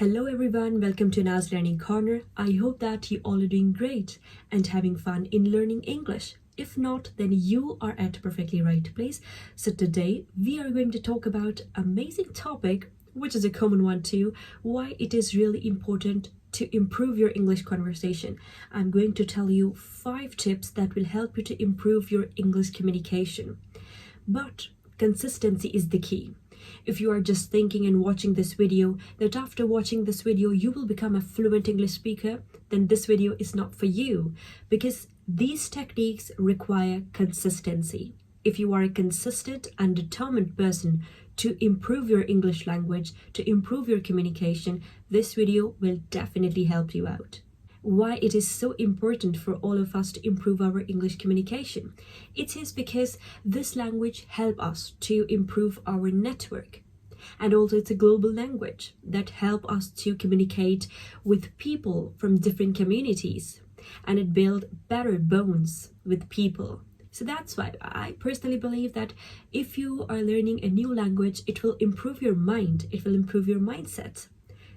Hello everyone, welcome to Naz Learning Corner. I hope that you all are doing great and having fun in learning English. If not, then you are at a perfectly right place. So today we are going to talk about amazing topic, which is a common one too, why it is really important to improve your English conversation. I'm going to tell you 5 tips that will help you to improve your English communication. But consistency is the key. If you are just thinking and watching this video that after watching this video you will become a fluent English speaker, then this video is not for you, because these techniques require consistency. If you are a consistent and determined person to improve your English language, to improve your communication, this video will definitely help you out. Why it is so important for all of us to improve our English communication? It is because this language helps us to improve our network. And also it's a global language that helps us to communicate with people from different communities. And it builds better bonds with people. So that's why I personally believe that if you are learning a new language, it will improve your mind, it will improve your mindset.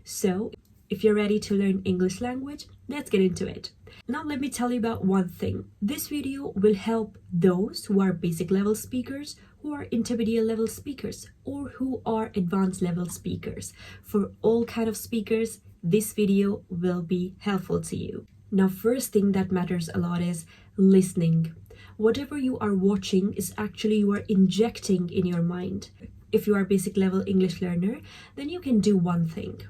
So if you're ready to learn English language, let's get into it. Now let me tell you about one thing. This video will help those who are basic level speakers, who are intermediate level speakers, or who are advanced level speakers. For all kind of speakers, this video will be helpful to you. Now, first thing that matters a lot is listening. Whatever you are watching is actually you are injecting in your mind. If you are a basic level English learner, then you can do one thing.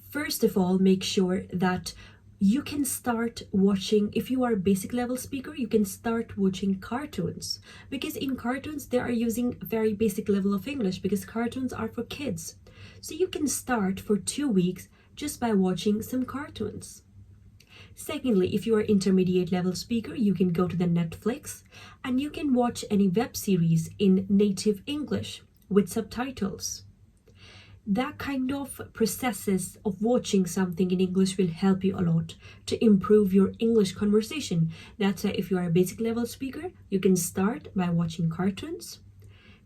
First of all, make sure that you can start watching, if you are a basic level speaker, you can start watching cartoons. Because in cartoons, they are using a very basic level of English because cartoons are for kids. So you can start for 2 weeks just by watching some cartoons. Secondly, if you are intermediate level speaker, you can go to the Netflix and you can watch any web series in native English with subtitles. That kind of processes of watching something in English will help you a lot to improve your English conversation. That's why if you are a basic level speaker, you can start by watching cartoons.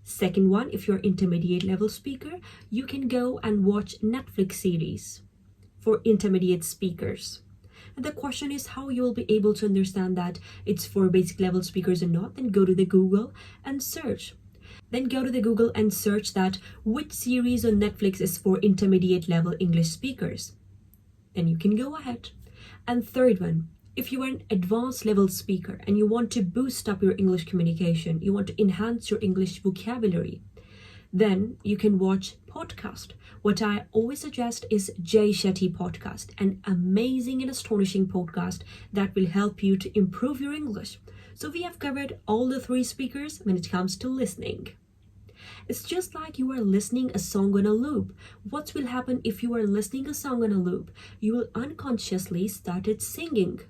Second one, if you're intermediate level speaker, you can go and watch Netflix series for intermediate speakers. And the question is how you will be able to understand that it's for basic level speakers or not. Then go to the Google and search. Then go to the Google and search that which series on Netflix is for intermediate level English speakers. Then you can go ahead. And third one, if you are an advanced level speaker and you want to boost up your English communication, you want to enhance your English vocabulary, then you can watch podcast. What I always suggest is Jay Shetty podcast, an amazing and astonishing podcast that will help you to improve your English. So we have covered all the 3 speakers when it comes to listening. It's just like you are listening a song on a loop. What will happen if you are listening a song on a loop? You will unconsciously started singing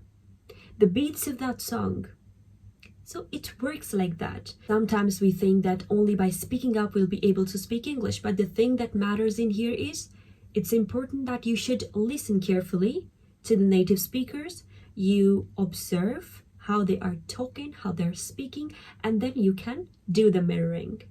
the beats of that song. So it works like that. Sometimes we think that only by speaking up we'll be able to speak English, but the thing that matters in here is it's important that you should listen carefully to the native speakers. You observe how they are talking, how they're speaking, and then you can do the mirroring.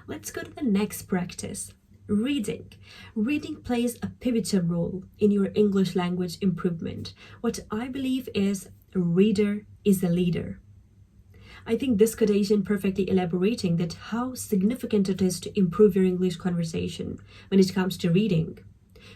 Let's go to the next practice. Reading. Reading plays a pivotal role in your English language improvement. What I believe is a reader is a leader. I think this quotation perfectly elaborating that how significant it is to improve your English conversation when it comes to reading.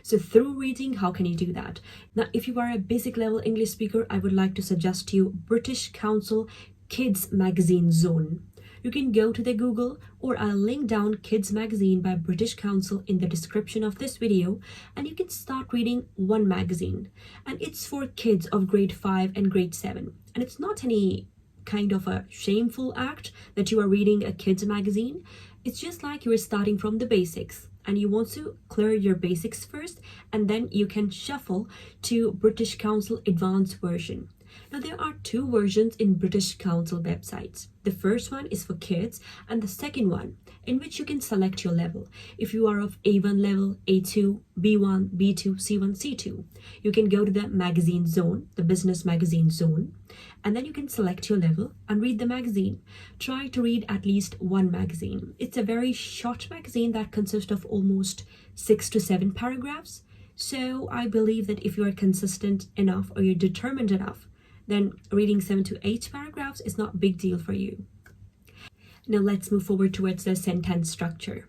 So through reading, how can you do that? Now, if you are a basic level English speaker, I would like to suggest to you British Council Kids Magazine Zone. You can go to the Google, or I'll link down Kids Magazine by British Council in the description of this video, and you can start reading one magazine. And it's for kids of grade 5 and grade 7. And it's not any kind of a shameful act that you are reading a kids magazine. It's just like you are starting from the basics and you want to clear your basics first, and then you can shuffle to British Council Advanced version. Now there are 2 versions in British Council websites. The first one is for kids and the second one in which you can select your level. If you are of A1 level, A2, B1, B2, C1, C2, you can go to the magazine zone, the business magazine zone, and then you can select your level and read the magazine. Try to read at least one magazine. It's a very short magazine that consists of almost 6 to 7 paragraphs. So I believe that if you are consistent enough or you're determined enough, then reading 7 to 8 paragraphs is not a big deal for you. Now let's move forward towards the sentence structure.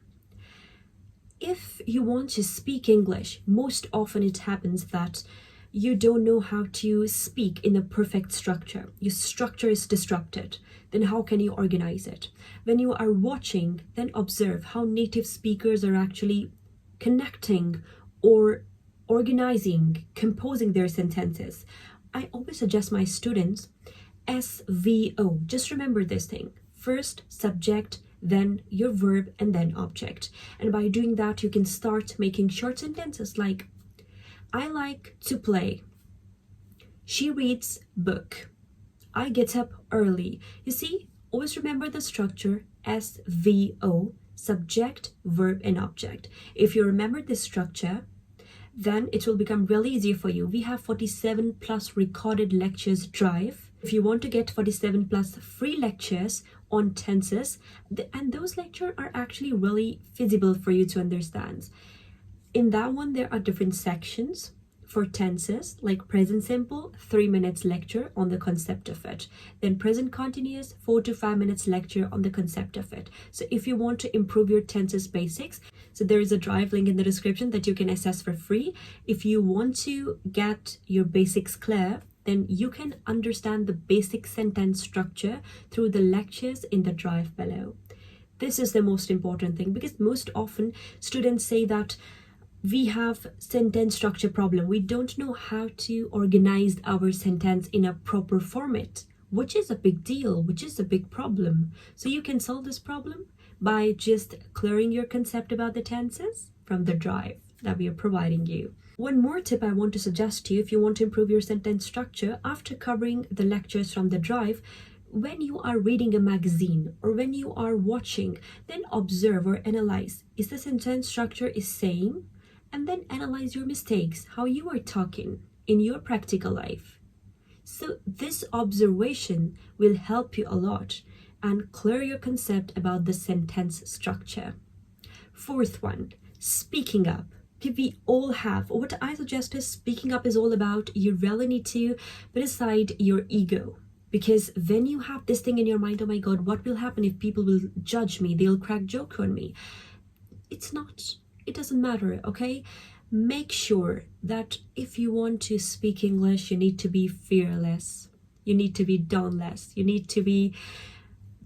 If you want to speak English, most often it happens that you don't know how to speak in a perfect structure. Your structure is disrupted. Then how can you organize it? When you are watching, then observe how native speakers are actually connecting or organizing, composing their sentences. I always suggest my students SVO. Just remember this thing. First subject, then your verb, and then object. And by doing that, you can start making short sentences like, I like to play. She reads book. I get up early. You see, always remember the structure SVO, subject, verb, and object. If you remember this structure, then it will become really easy for you. We have 47 plus recorded lectures drive. If you want to get 47 plus free lectures on tenses, and those lectures are actually really feasible for you to understand. In that one, there are different sections for tenses, like present simple, 3 minutes lecture on the concept of it. Then present continuous, 4 to 5 minutes lecture on the concept of it. So if you want to improve your tenses basics, so there is a drive link in the description that you can access for free. If you want to get your basics clear, then you can understand the basic sentence structure through the lectures in the drive below. This is the most important thing, because most often students say that we have sentence structure problem. We don't know how to organize our sentence in a proper format, which is a big deal, which is a big problem. So you can solve this problem by just clearing your concept about the tenses from the drive that we are providing you. One more tip I want to suggest to you if you want to improve your sentence structure after covering the lectures from the drive, when you are reading a magazine or when you are watching, then observe or analyze. Is the sentence structure is same? And then analyze your mistakes, how you are talking in your practical life. So this observation will help you a lot and clear your concept about the sentence structure. Fourth one, speaking up. We all have, what I suggest is speaking up is all about you really need to put aside your ego. Because when you have this thing in your mind, oh my God, what will happen if people will judge me? They'll crack joke on me. It doesn't matter, okay? Make sure that if you want to speak English, you need to be fearless. You need to be dauntless. You need to be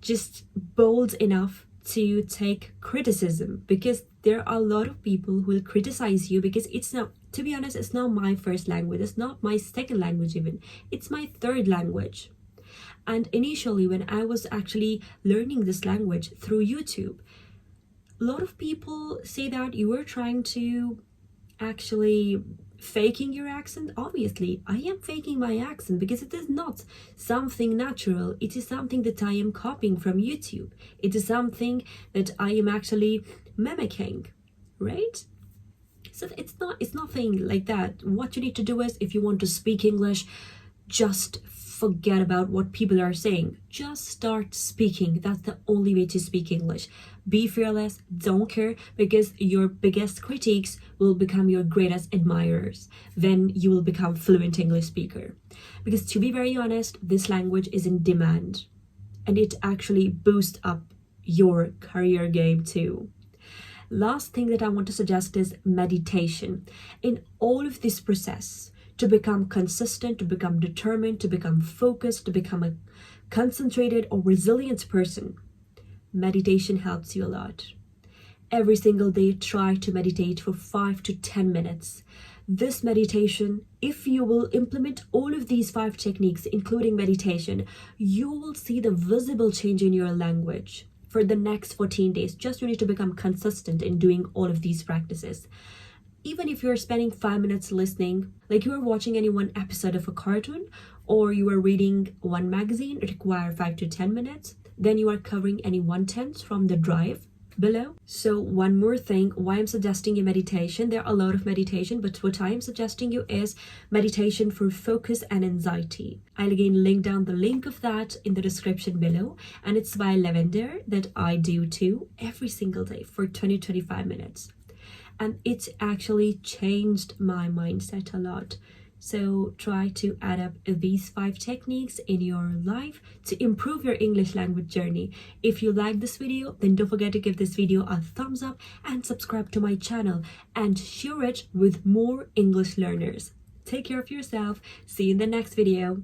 just bold enough to take criticism, because there are a lot of people who will criticize you, because it's not, to be honest, it's not my first language. It's not my second language even. It's my third language. And initially, when I was actually learning this language through YouTube, a lot of people say that you were trying to actually faking your accent. Obviously, I am faking my accent because it is not something natural. It is something that I am copying from YouTube. It is something that I am actually mimicking, right? So it's nothing like that. What you need to do is, if you want to speak English, just forget about what people are saying. Just start speaking. That's the only way to speak English. Be fearless, don't care, because your biggest critiques will become your greatest admirers when you will become fluent English speaker. Because to be very honest, this language is in demand and it actually boosts up your career game too. Last thing that I want to suggest is meditation. In all of this process, to become consistent, to become determined, to become focused, to become a concentrated or resilient person, meditation helps you a lot. Every single day, try to meditate for 5 to 10 minutes. This meditation, if you will implement all of these 5 techniques, including meditation, you will see the visible change in your language for the next 14 days. Just you need to become consistent in doing all of these practices. Even if you're spending 5 minutes listening, like you are watching any one episode of a cartoon or you are reading one magazine, it requires 5 to 10 minutes. Then you are covering any 1/10 from the drive below. So one more thing, why I'm suggesting you meditation. There are a lot of meditation, but what I am suggesting you is meditation for focus and anxiety. I'll again link down the link of that in the description below. And it's by Lavender that I do too every single day for 20-25 minutes. and it's actually changed my mindset a lot. So try to adapt these 5 techniques in your life to improve your English language journey. If you like this video, then don't forget to give this video a thumbs up and subscribe to my channel and share it with more English learners. Take care of yourself. See you in the next video.